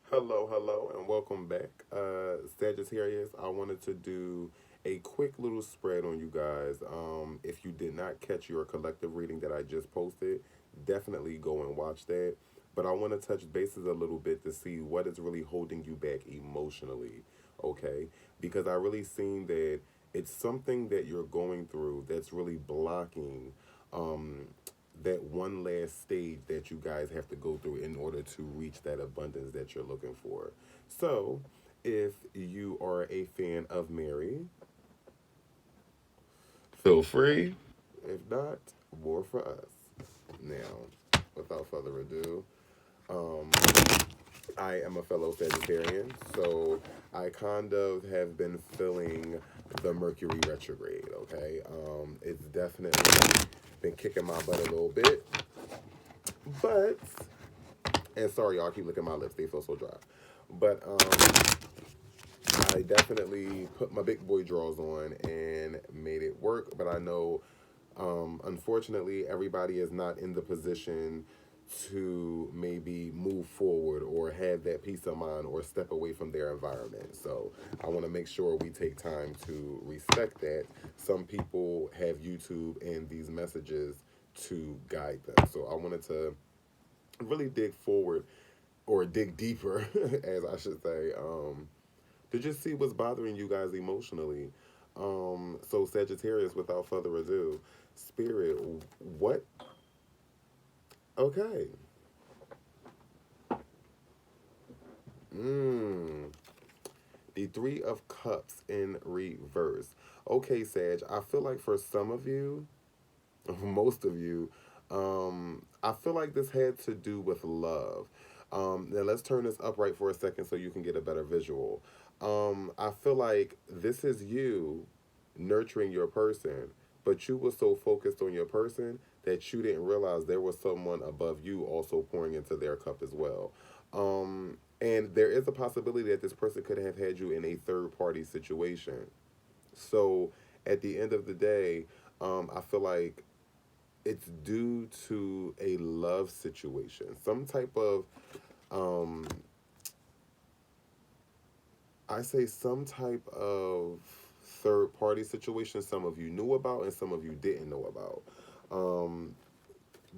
Hello, hello, and welcome back. Sagittarius, I wanted to do a quick little spread on you guys. If you did not catch your collective reading that I just posted, definitely go and watch that. But I want to touch bases a little bit to see what is really holding you back emotionally, okay? Because I really seen that it's something that you're going through that's really blocking um, that one last stage that you guys have to go through in order to reach that abundance that you're looking for. So, if you are a fan of Mary, feel free. If not, more for us. Now, without further ado, um, I am a fellow Sagittarian, so I kind of have been feeling the Mercury retrograde, okay? It's definitely been kicking my butt a little bit, but and sorry, y'all, I keep looking at my lips. They feel so dry. But I definitely put my big boy drawers on and made it work. But I know, unfortunately, everybody is not in the position to maybe move forward or have that peace of mind or step away from their environment. So I want to make sure we take time to respect that. Some people have YouTube and these messages to guide them. So I wanted to really dig forward or dig deeper, as I should say, to just see what's bothering you guys emotionally. So Sagittarius, without further ado, Spirit, what? Okay. Mm, the Three of Cups in reverse. Okay, Sag, I feel like for some of you, most of you, I feel like this had to do with love. Now let's turn this upright for a second so you can get a better visual. I feel like this is you nurturing your person, but you were so focused on your person that you didn't realize there was someone above you also pouring into their cup as well. And there is a possibility that this person could have had you in a third party situation. So at the end of the day, I feel like it's due to a love situation, some type of um I say some type of third party situation some of you knew about and some of you didn't know about. um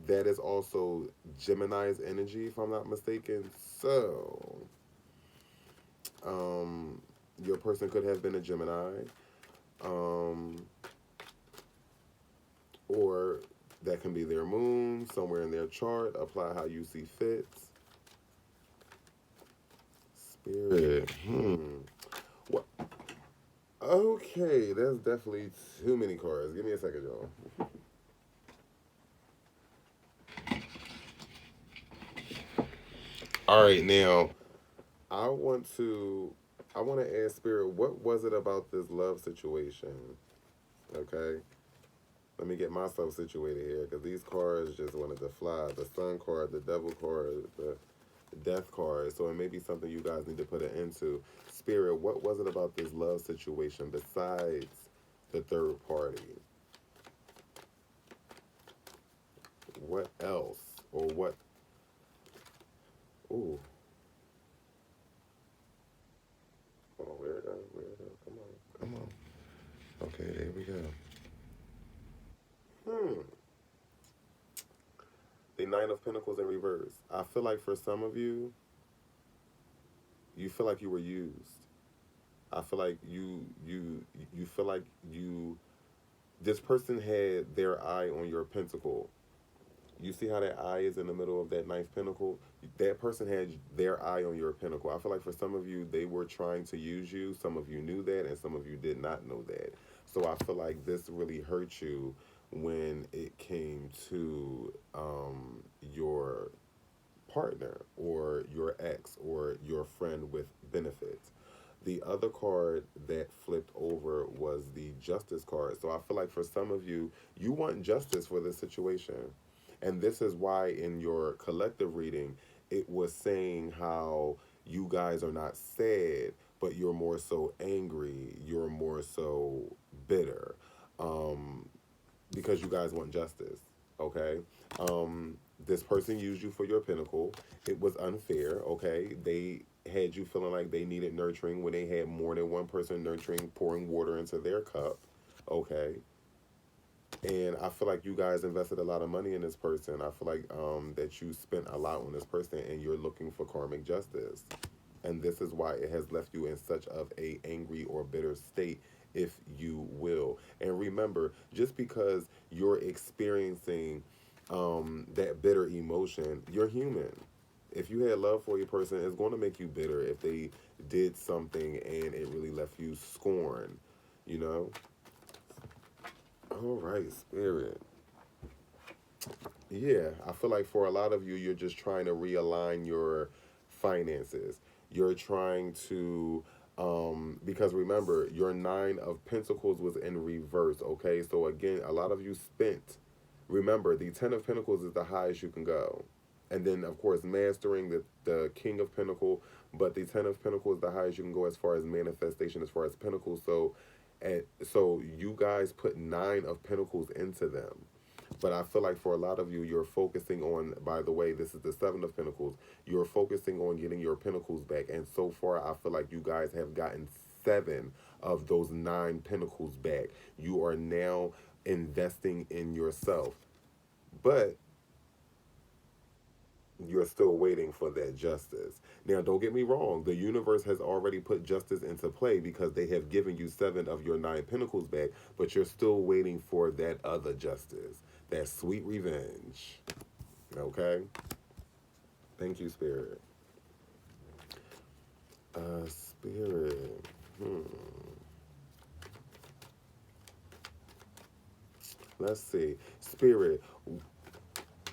that is also Gemini's energy, if I'm not mistaken. So um your person could have been a Gemini, um or that can be their moon somewhere in their chart. Apply how you see fit. Spirit. What? Okay, that's definitely too many cards. Give me a second, y'all. All right, now I want to I want to ask Spirit, what was it about this love situation? Okay, let me get myself situated here because these cards just wanted to fly. The Sun card, the Devil card, the Death card. So it may be something you guys need to put it into. Spirit, what was it about this love situation besides the third party? What else? Or what? Ooh, hold on, where it go? Where it go? Come on, come on. Okay, there we go. Hmm. The Nine of Pentacles in reverse. I feel like for some of you, you feel like you were used. I feel like you feel like you this person had their eye on your pentacle. You see how that eye is in the middle of that ninth pentacle? That person had their eye on your pentacle. I feel like for some of you, they were trying to use you. Some of you knew that, and some of you did not know that. So I feel like this really hurt you when it came to your partner or your ex or your friend with benefits. The other card that flipped over was the justice card. So I feel like for some of you, you want justice for this situation. And this is why in your collective reading, it was saying how you guys are not sad, but you're more so angry, you're more so bitter. Um, because you guys want justice. Okay. This person used you for your pinnacle. It was unfair. Okay. They had you feeling like they needed nurturing when they had more than one person nurturing, pouring water into their cup. Okay. And I feel like you guys invested a lot of money in this person. I feel like that you spent a lot on this person and you're looking for karmic justice. And this is why it has left you in such of a angry or bitter state, if you will. And remember, just because you're experiencing that bitter emotion, you're human. If you had love for your person, it's going to make you bitter if they did something and it really left you scorn, you know? All right, Spirit. Yeah, I feel like for a lot of you, you're just trying to realign your finances. You're trying to, because remember, your Nine of Pentacles was in reverse, okay? So again, a lot of you spent, remember, the Ten of Pentacles is the highest you can go. And then, of course, mastering the King of Pentacle, but the Ten of Pentacles is the highest you can go as far as manifestation, as far as Pentacles. So you guys put Nine of Pentacles into them. But I feel like for a lot of you, you're focusing on, by the way, this is the Seven of Pentacles. You're focusing on getting your Pentacles back. And so far, I feel like you guys have gotten 7 of those 9 Pentacles back. You are now investing in yourself. But you're still waiting for that justice. Now, don't get me wrong. The universe has already put justice into play because they have given you 7 of your 9 Pentacles back, but you're still waiting for that other justice, that sweet revenge. Okay? Thank you, Spirit. Spirit. Let's see. Spirit,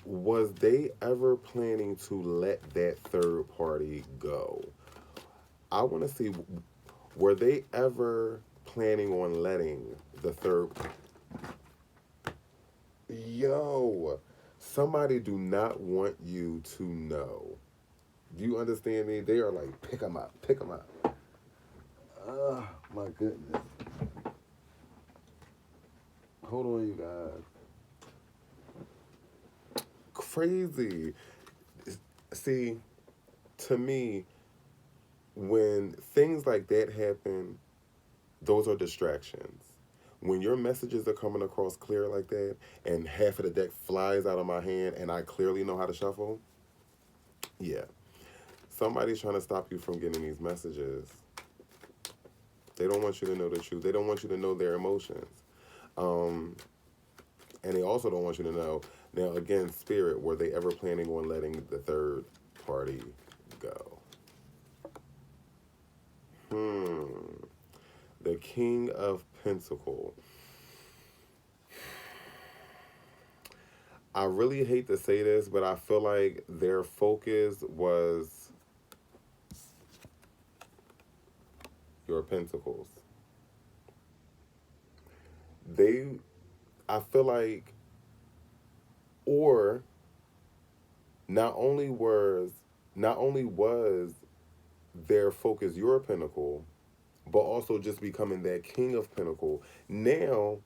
was they ever planning to let that third party go? I want to see, were they ever planning on letting the third... Yo, somebody do not want you to know. Do you understand me? They are like, pick them up, pick them up. Oh, my goodness. Hold on, you guys. Crazy. See, to me, when things like that happen, those are distractions. When your messages are coming across clear like that and half of the deck flies out of my hand and I clearly know how to shuffle, yeah. Somebody's trying to stop you from getting these messages. They don't want you to know the truth. They don't want you to know their emotions. And they also don't want you to know. Now, again, Spirit, were they ever planning on letting the third party go? The King of Pentacles. I really hate to say this, but I feel like their focus was your Pentacles. I feel like, or not only was their focus your Pentacle, but also just becoming that King of Pentacle. Now,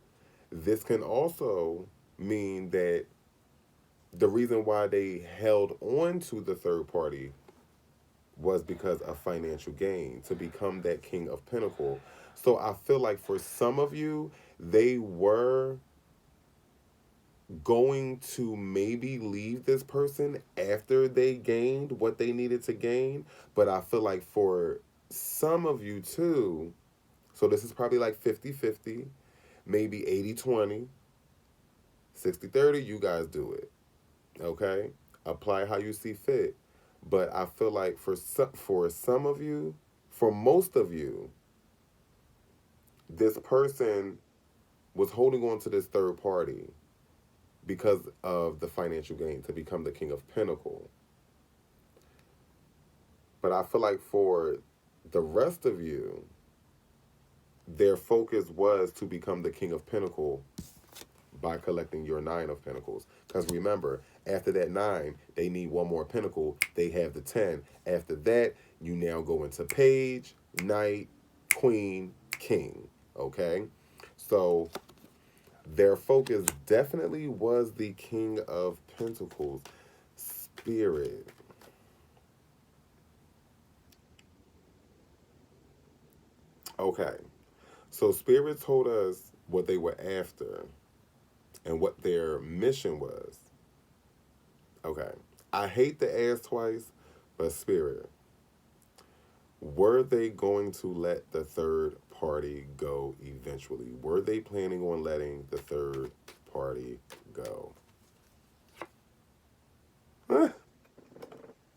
this can also mean that the reason why they held on to the third party was because of financial gain, to become that King of Pentacle. So I feel like for some of you, they were going to maybe leave this person after they gained what they needed to gain. But I feel like for some of you too, so this is probably like 50-50, maybe 80-20, 60-30, you guys do it. Okay? Apply how you see fit. But I feel like for some of you, for most of you, this person was holding on to this third party because of the financial gain to become the King of Pentacles. But I feel like for the rest of you, their focus was to become the King of Pentacles by collecting your 9 of Pentacles. Because remember, after that 9, they need one more Pentacle. They have the 10. After that, you now go into Page, Knight, Queen, King. Okay? So their focus definitely was the King of Pentacles. Spirit. Okay. So Spirit told us what they were after and what their mission was. Okay. I hate to ask twice, but Spirit, were they going to let the third party go eventually? Were they planning on letting the third party go?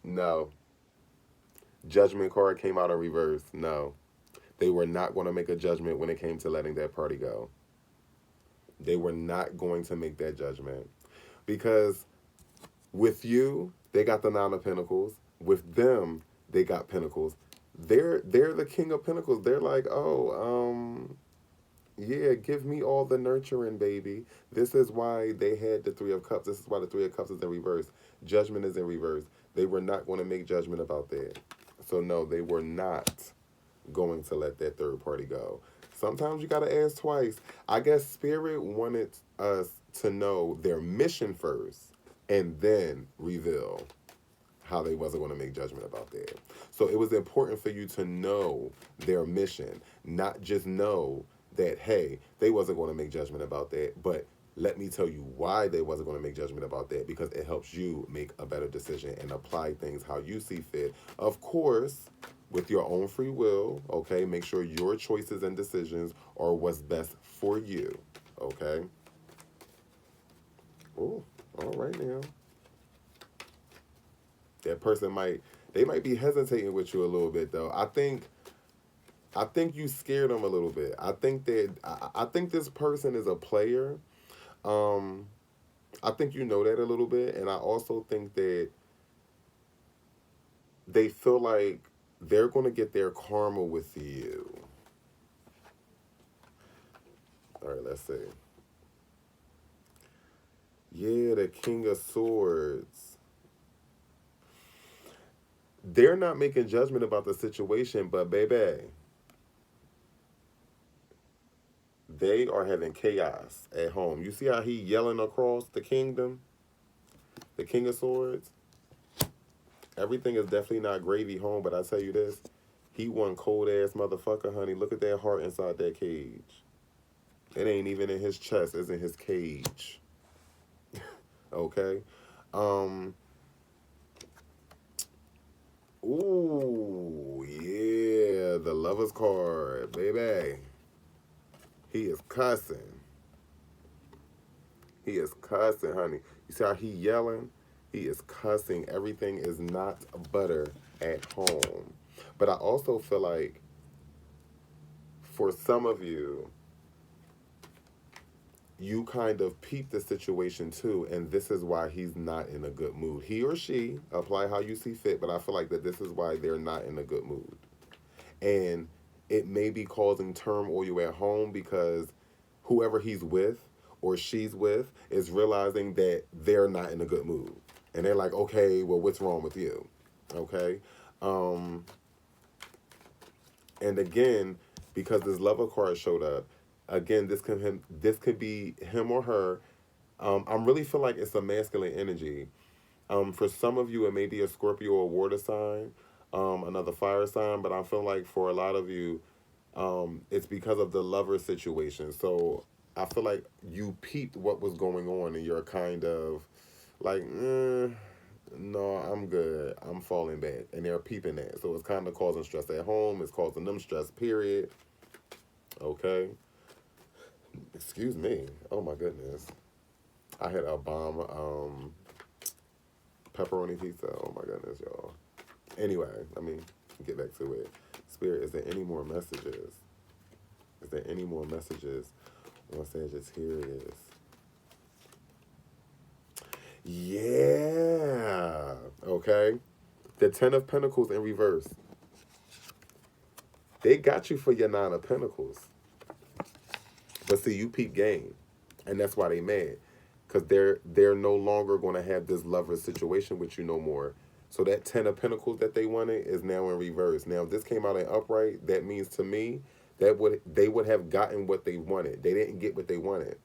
No. Judgment card came out in reverse. No. They were not going to make a judgment when it came to letting that party go. They were not going to make that judgment. Because with you, they got the Nine of Pentacles. With them, they got Pentacles. They're the King of Pentacles. They're like, oh, yeah, give me all the nurturing, baby. This is why they had the Three of Cups. This is why the Three of Cups is in reverse. Judgment is in reverse. They were not going to make judgment about that. So no, they were not going to let that third party go. Sometimes you got to ask twice. I guess Spirit wanted us to know their mission first and then reveal how they wasn't going to make judgment about that. So it was important for you to know their mission, not just know that, hey, they wasn't going to make judgment about that, but let me tell you why they wasn't going to make judgment about that, because it helps you make a better decision and apply things how you see fit. Of course, with your own free will, okay? Make sure your choices and decisions are what's best for you, okay? Oh, all right now. That person might be hesitating with you a little bit though. I think you scared them a little bit. I think this person is a player. I think you know that a little bit, and I also think that they feel like they're going to get their karma with you. All right, let's see. Yeah, the King of Swords. They're not making judgment about the situation, but baby, they are having chaos at home. You see how he yelling across the kingdom? The King of Swords? Everything is definitely not gravy home, but I tell you this, he one cold ass motherfucker, honey. Look at that heart inside that cage. It ain't even in his chest, it's in his cage. Okay? Ooh, yeah, the Lover's card, baby. He is cussing. He is cussing, honey. You see how he yelling? He is cussing. Everything is not butter at home. But I also feel like for some of you, you kind of peep the situation too, and this is why he's not in a good mood. He or she, apply how you see fit, but I feel like that this is why they're not in a good mood. And it may be causing turmoil at home because whoever he's with or she's with is realizing that they're not in a good mood. And they're like, okay, well, what's wrong with you? Okay? And again, because this Lover card showed up, again, this could be him or her. I really feel like it's a masculine energy. For some of you, it may be a Scorpio or water sign, another fire sign, but I feel like for a lot of you, it's because of the lover situation. So I feel like you peeped what was going on and you're kind of like, no, I'm good. I'm falling back. And they're peeping that. So it's kind of causing stress at home. It's causing them stress, period. Okay. Excuse me. Oh, my goodness. I had a bomb pepperoni pizza. Oh, my goodness, y'all. Anyway, let me get back to it. Spirit, is there any more messages? Is there any more messages on Sagittarius? Yeah. Okay. The Ten of Pentacles in reverse. They got you for your Nine of Pentacles. But see, you peep game. And that's why they mad. Because they're no longer going to have this lover situation with you no more. So that Ten of Pentacles that they wanted is now in reverse. Now, if this came out in upright, that means to me that they would have gotten what they wanted. They didn't get what they wanted.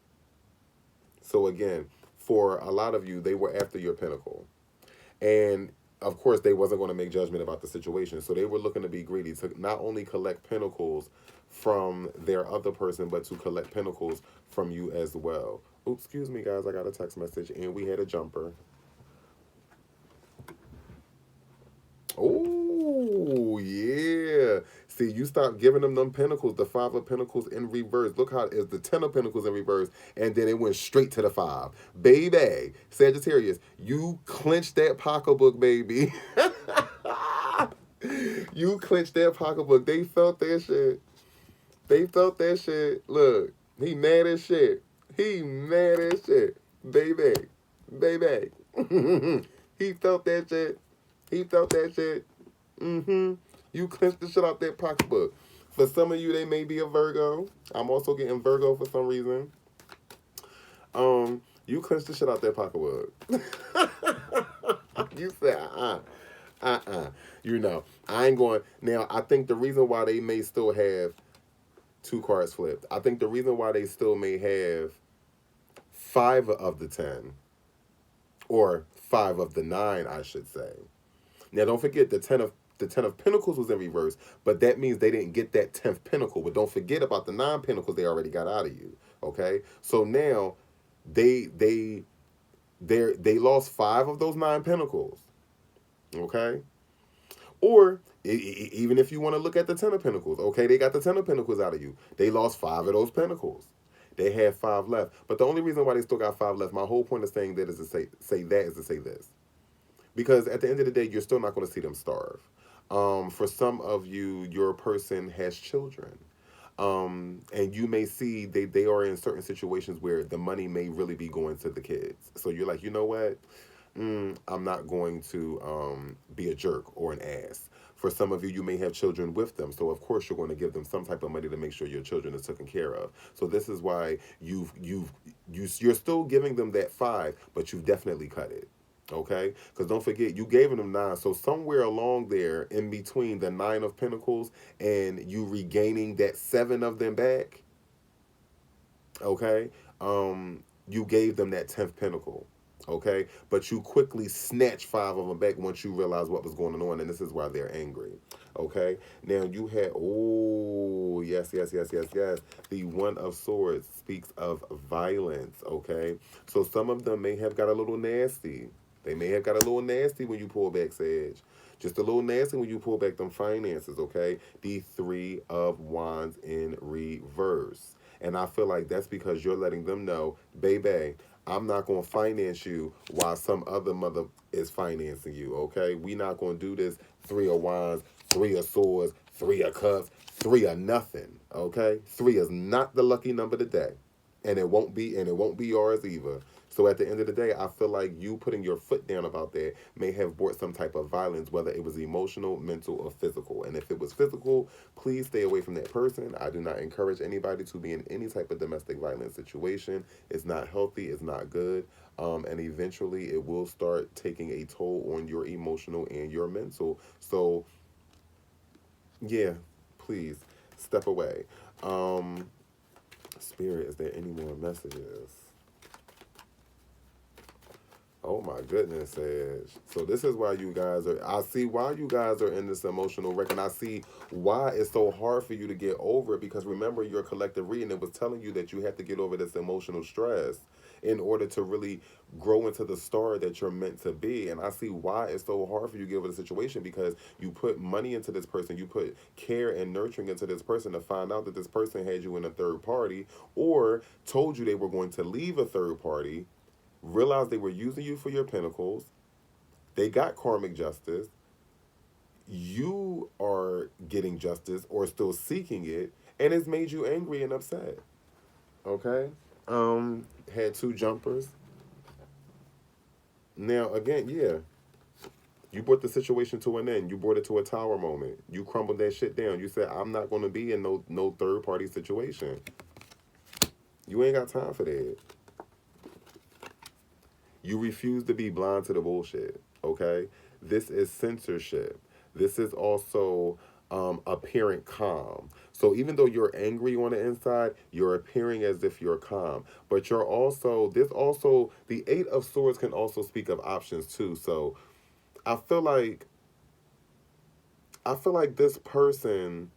So again, for a lot of you, they were after your pentacle. And of course, they wasn't going to make judgment about the situation. So they were looking to be greedy to not only collect pentacles from their other person, but to collect pentacles from you as well. Oops, excuse me, guys. I got a text message, and we had a jumper. Oh, yeah. See, you stop giving them pentacles, the 5 of pentacles in reverse. Look how it's the 10 of pentacles in reverse, and then it went straight to the 5. Baby, Sagittarius, you clenched that pocketbook, baby. You clenched that pocketbook. They felt that shit. They felt that shit. Look, he mad as shit. He mad as shit. Baby. Baby. He felt that shit. He felt that shit. Mm-hmm. You clenched the shit out that pocketbook. For some of you, they may be a Virgo. I'm also getting Virgo for some reason. You clenched the shit out that pocketbook. You said, You know, I ain't going. Now, I think the reason why they may still have 2 cards flipped, I think the reason why they still may have 5 of the 10, or 5 of the 9, I should say. Now, don't forget the 10 of Pentacles was in reverse, but that means they didn't get that 10th Pentacle. But don't forget about the 9 Pentacles they already got out of you. Okay, so now they lost 5 of those 9 Pentacles. Okay, or even if you want to look at the 10 of Pentacles, okay, they got the 10 of Pentacles out of you. They lost 5 of those Pentacles. They had 5 left. But the only reason why they still got 5 left, my whole point of saying that is to say this. Because at the end of the day, you're still not going to see them starve. For some of you, your person has children. And you may see they are in certain situations where the money may really be going to the kids. So you're like, you know what? I'm not going to be a jerk or an ass. For some of you, you may have children with them. So, of course, you're going to give them some type of money to make sure your children is taken care of. So this is why you're still giving them that 5, but you've definitely cut it. Okay? Because don't forget, you gave them 9. So somewhere along there, in between the 9 of Pentacles and you regaining that 7 of them back, okay, you gave them that 10th Pentacle. Okay, but you quickly snatch 5 of them back once you realize what was going on, and this is why they're angry. Okay, now you had, oh, yes. The 1 of Swords speaks of violence. Okay, so some of them may have got a little nasty. They may have got a little nasty when you pull back, Sage. Just a little nasty when you pull back them finances, okay? The 3 of Wands in reverse. And I feel like that's because you're letting them know, baby, I'm not going to finance you while some other mother is financing you, okay? We not going to do this 3 of Wands, 3 of Swords, 3 of Cups, 3 of nothing, okay? 3 is not the lucky number today. And it won't be yours either. So at the end of the day, I feel like you putting your foot down about that may have brought some type of violence, whether it was emotional, mental, or physical. And if it was physical, please stay away from that person. I do not encourage anybody to be in any type of domestic violence situation. It's not healthy. It's not good. And eventually it will start taking a toll on your emotional and your mental. So, yeah, please step away. Spirit, is there any more messages? Oh my goodness, Sage. So this is why you guys are, I see why you guys are in this emotional wreck, and I see why it's so hard for you to get over it, because remember your collective reading, it was telling you that you have to get over this emotional stress in order to really grow into the star that you're meant to be. And I see why it's so hard for you to get over the situation, because you put money into this person, you put care and nurturing into this person to find out that this person had you in a third party, or told you they were going to leave a third party, realized they were using you for your pentacles, they got karmic justice, you are getting justice or still seeking it, and it's made you angry and upset. Okay? Had 2 jumpers. Now, again, yeah, you brought the situation to an end. You brought it to a tower moment. You crumbled that shit down. You said, I'm not going to be in no third party situation. You ain't got time for that. You refuse to be blind to the bullshit, okay? This is censorship. This is also appearing calm. So even though you're angry on the inside, you're appearing as if you're calm. But you're also, the 8 of Swords can also speak of options too. So I feel like this person,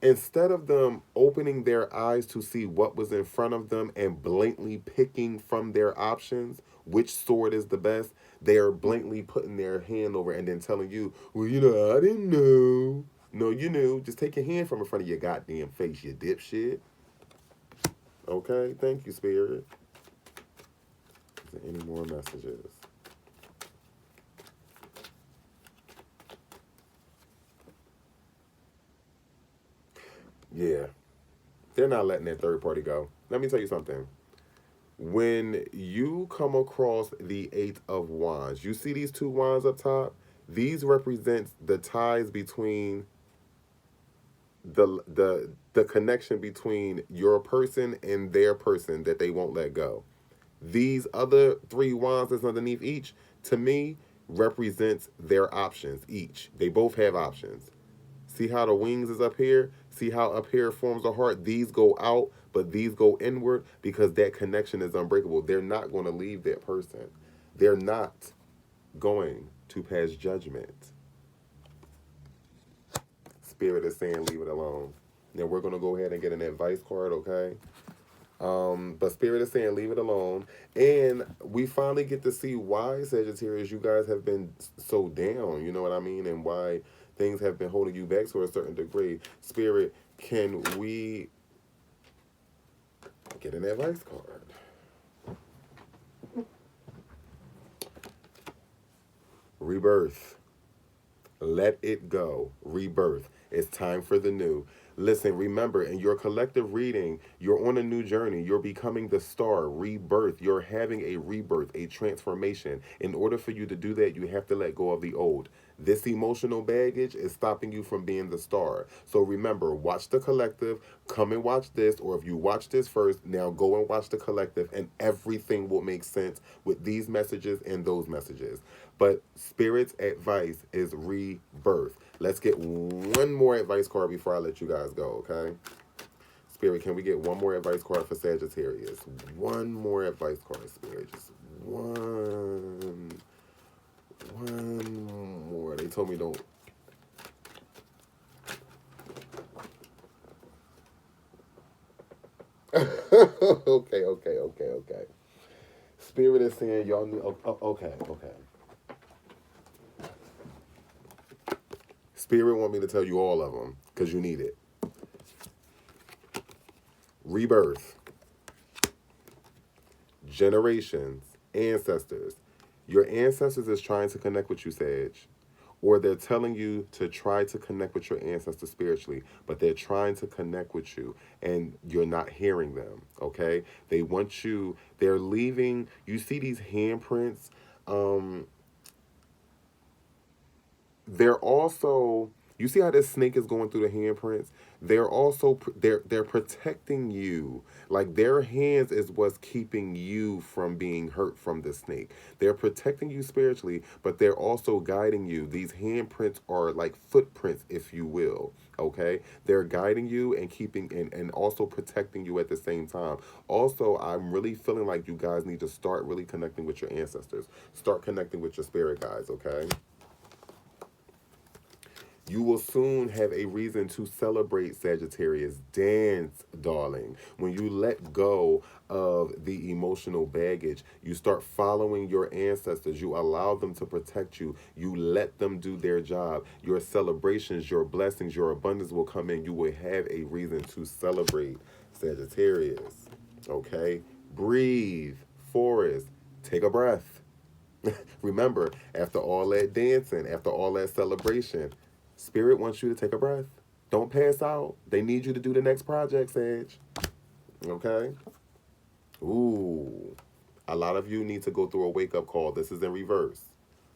instead of them opening their eyes to see what was in front of them and blatantly picking from their options which sword is the best, they are blatantly putting their hand over and then telling you, well, I didn't know. No, you knew. Just take your hand from in front of your goddamn face, you dipshit. Okay, thank you, Spirit. Is there any more messages? Yeah, they're not letting that third party go. Let me tell you something. When you come across the Eight of Wands, you see these two wands up top? These represent the ties between the connection between your person and their person that they won't let go. These other three wands that's underneath each, to me, represents their options each. They both have options. See how the wings is up here? See how up here forms a heart? These go out, but these go inward because that connection is unbreakable. They're not going to leave that person. They're not going to pass judgment. Spirit is saying leave it alone. Now we're going to go ahead and get an advice card, okay? But Spirit is saying leave it alone. And we finally get to see why, Sagittarius, you guys have been so down, you know what I mean? And why things have been holding you back to a certain degree. Spirit, can we get an advice card? Rebirth. Let it go. Rebirth. It's time for the new. Listen, remember, in your collective reading, you're on a new journey. You're becoming the star. Rebirth. You're having a rebirth, a transformation. In order for you to do that, you have to let go of the old. This emotional baggage is stopping you from being the star. So remember, watch the collective, come and watch this, or if you watch this first, now go and watch the collective, and everything will make sense with these messages and those messages. But Spirit's advice is rebirth. Let's get one more advice card before I let you guys go, okay? Spirit, can we get one more advice card for Sagittarius? One more advice card, Spirit. Just one more. They told me don't. Okay. Spirit is saying y'all need. Okay. Spirit want me to tell you all of them because you need it. Rebirth. Generations. Ancestors. Your ancestors is trying to connect with you, Sage. Or they're telling you to try to connect with your ancestors spiritually, but they're trying to connect with you and you're not hearing them, okay? They want you, they're leaving, you see these handprints, they're also, you see how this snake is going through the handprints? They're also they're protecting you. Like their hands is what's keeping you from being hurt from the snake. They're protecting you spiritually, but they're also guiding you. These handprints are like footprints, if you will. Okay? They're guiding you and keeping and also protecting you at the same time. Also, I'm really feeling like you guys need to start really connecting with your ancestors. Start connecting with your spirit guides, okay? You will soon have a reason to celebrate, Sagittarius. Dance, darling. When you let go of the emotional baggage, you start following your ancestors. You allow them to protect you. You let them do their job. Your celebrations, your blessings, your abundance will come in. You will have a reason to celebrate, Sagittarius. Okay? Breathe. Forest. Take a breath. Remember, after all that dancing, after all that celebration, Spirit wants you to take a breath. Don't pass out. They need you to do the next project, Sage. Okay? Ooh. A lot of you need to go through a wake-up call. This is in reverse.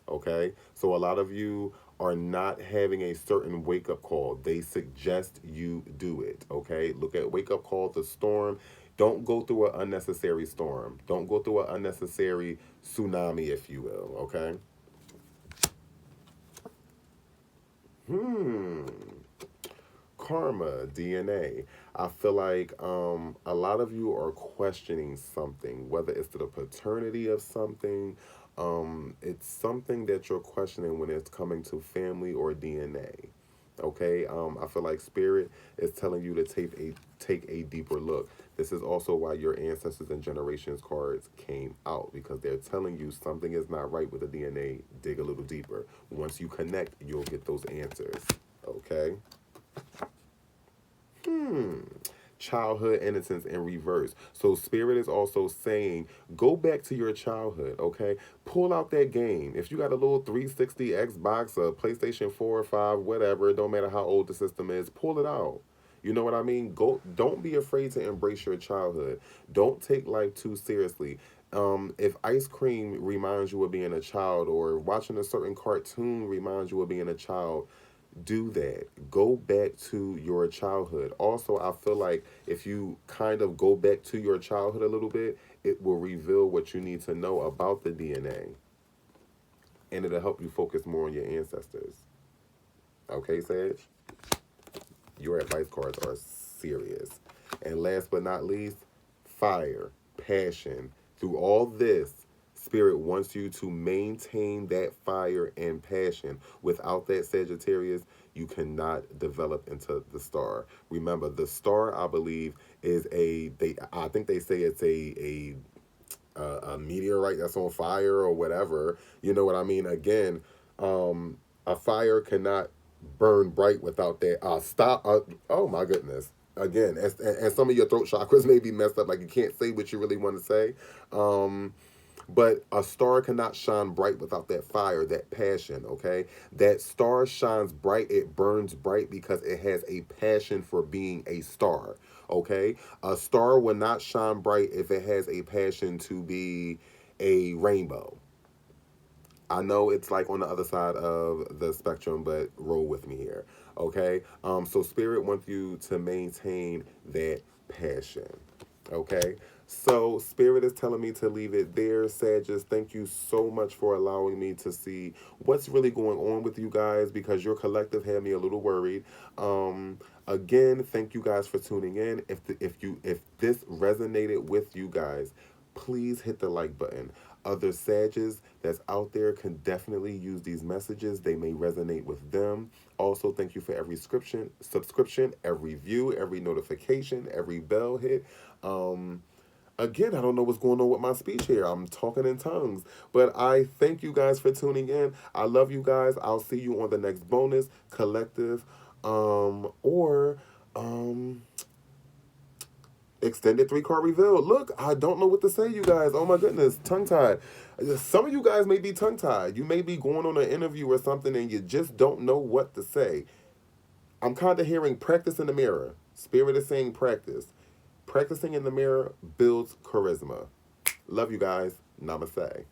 Okay? So a lot of you are not having a certain wake-up call. They suggest you do it. Okay? Look at wake-up call, the storm. Don't go through an unnecessary storm. Don't go through an unnecessary tsunami, if you will. Okay? Karma, DNA. I feel like a lot of you are questioning something, whether it's to the paternity of something, It's something that you're questioning when it's coming to family or DNA. Okay, I feel like spirit is telling you to take a deeper look. This is also why your ancestors and generations cards came out, because they're telling you something is not right with the DNA. Dig a little deeper. Once you connect, you'll get those answers. Okay. Childhood innocence in reverse. So spirit is also saying, go back to your childhood, okay? Pull out that game. If you got a little 360 Xbox, a PlayStation 4 or 5, whatever, it don't matter how old the system is, pull it out. You know what I mean? Don't be afraid to embrace your childhood. Don't take life too seriously. If ice cream reminds you of being a child, or watching a certain cartoon reminds you of being a child, do that. Go back to your childhood. Also, I feel like if you kind of go back to your childhood a little bit, it will reveal what you need to know about the DNA, and it'll help you focus more on your ancestors. Okay, Sage? Your advice cards are serious. And last but not least, fire, passion. Through all this, Spirit wants you to maintain that fire and passion. Without that, Sagittarius, you cannot develop into the star. Remember, the star, I believe, is I think they say it's a meteorite that's on fire or whatever. You know what I mean? Again, a fire cannot burn bright without that. Stop. Oh my goodness. Again, and some of your throat chakras may be messed up, like you can't say what you really want to say. But a star cannot shine bright without that fire, that passion, okay? That star shines bright, it burns bright because it has a passion for being a star, okay? A star will not shine bright if it has a passion to be a rainbow. I know it's like on the other side of the spectrum, but roll with me here, okay? So Spirit wants you to maintain that passion, okay? So Spirit is telling me to leave it there, Sagittarius. Thank you so much for allowing me to see what's really going on with you guys, because your collective had me a little worried. Again, thank you guys for tuning in. If this resonated with you guys, please hit the like button. Other Sages that's out there can definitely use these messages. They may resonate with them. Also, thank you for every subscription, every view, every notification, every bell hit. Again, I don't know what's going on with my speech here. I'm talking in tongues. But I thank you guys for tuning in. I love you guys. I'll see you on the next bonus, collective, or extended 3-card reveal. Look, I don't know what to say, you guys. Oh my goodness, tongue-tied. Some of you guys may be tongue-tied. You may be going on an interview or something and you just don't know what to say. I'm kind of hearing practice in the mirror. Spirit is saying practice. Practicing in the mirror builds charisma. Love you guys. Namaste.